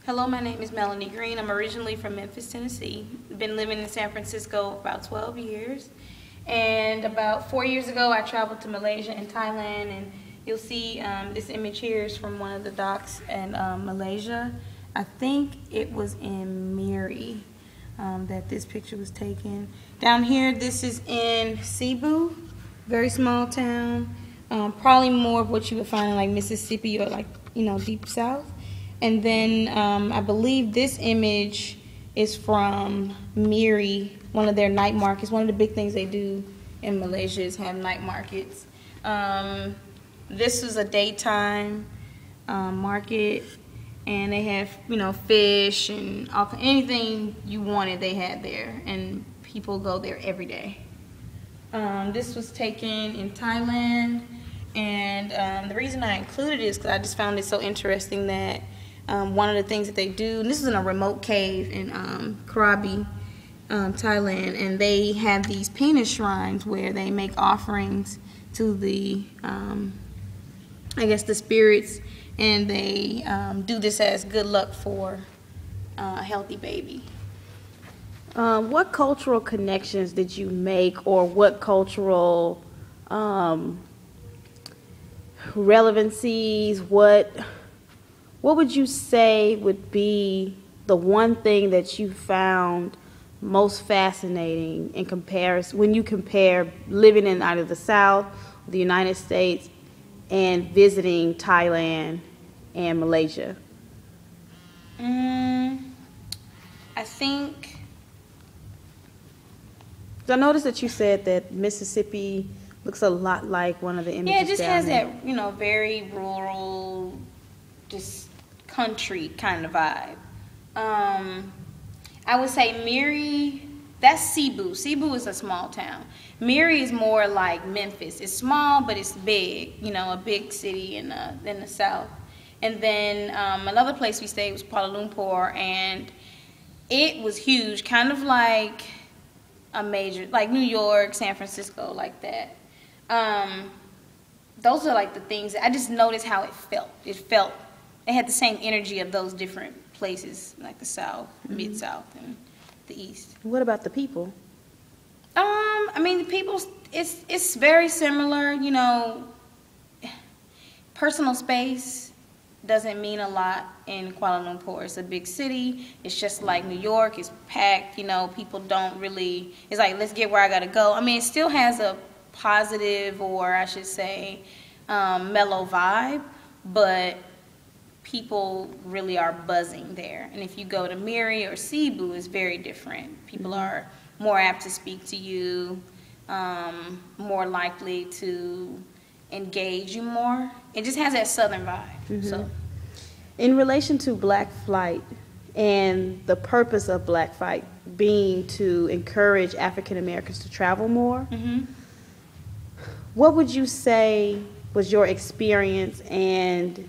Hello, my name is Melonie Green. I'm originally from Memphis, Tennessee. Been living in San Francisco about 12 years. And about 4 years ago, I traveled to Malaysia and Thailand. And you'll see this image here is from one of the docks in Malaysia. I think it was in Miri that this picture was taken. Down here, this is in Cebu, very small town. Probably more of what you would find in like Mississippi or like, deep south. And then I believe this image is from Miri, one of their night markets. One of the big things they do in Malaysia is have night markets. This was a daytime market, and they have, fish and anything you wanted they had there, and people go there every day. This was taken in Thailand, and the reason I included it is because I just found it so interesting that one of the things that they do, and this is in a remote cave in Krabi, Thailand, and they have these penis shrines where they make offerings to the, the spirits, and they do this as good luck for a healthy baby. What cultural connections did you make, or what cultural relevancies, what would you say would be the one thing that you found most fascinating in comparison when you compare living in either the South, the United States, and visiting Thailand and Malaysia? I think, I noticed that you said that Mississippi looks a lot like one of the images. yeah, it just down has there. that, very rural, just country kind of vibe. I would say Miri, that's Cebu. Cebu is a small town. Miri is more like Memphis. It's small, but it's big, a big city in the South. And then another place we stayed was Kuala Lumpur, and it was huge, kind of like a major, like New York, San Francisco, like that. Those are like the things that I just noticed how it felt. It had the same energy of those different places, like the South, Mid-South, and the East. What about the people? The people, it's very similar, personal space doesn't mean a lot in Kuala Lumpur. It's a big city. It's just like New York. It's packed, people don't really, it's like, let's get where I gotta go. It still has a positive, or I should say, mellow vibe, but people really are buzzing there. And if you go to Miri or Cebu, it's very different. People are more apt to speak to you, more likely to engage you more. It just has that southern vibe. So, in relation to Black Flight and the purpose of Black Flight being to encourage African Americans to travel more, what would you say was your experience, and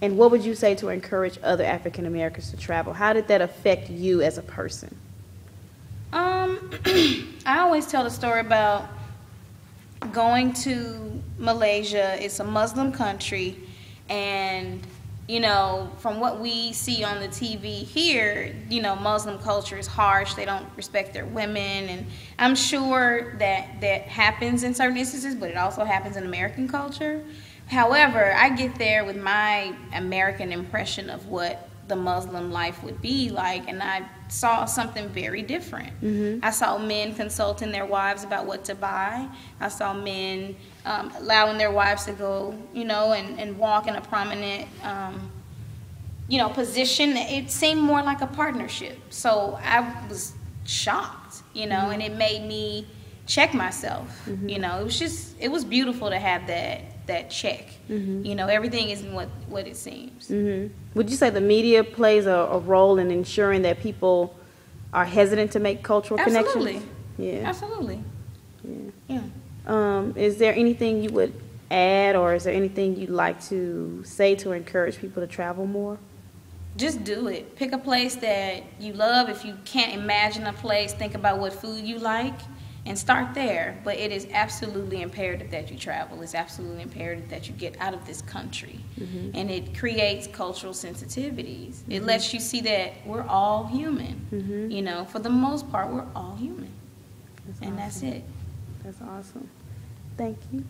what would you say to encourage other African Americans to travel? How did that affect you as a person? I always tell the story about going to Malaysia. It's a Muslim country, and from what we see on the TV here, Muslim culture is harsh. They don't respect their women, and I'm sure that happens in certain instances, but it also happens in American culture. However, I get there with my American impression of what the Muslim life would be like, and I saw something very different. I saw men consulting their wives about what to buy. I saw men allowing their wives to go, and walk in a prominent, position. It seemed more like a partnership. So I was shocked, and it made me check myself. It was beautiful to have that check. Everything isn't what it seems. Would you say the media plays a role in ensuring that people are hesitant to make cultural connections? Yeah. Absolutely. Yeah. Is there anything you would add, or is there anything you'd like to say to encourage people to travel more? Just do it. Pick a place that you love. If you can't imagine a place, think about what food you like, and start there. But it is absolutely imperative that you travel. It's absolutely imperative that you get out of this country. And it creates cultural sensitivities. It lets you see that we're all human. You know, for the most part, we're all human. That's awesome. That's it. That's awesome. Thank you.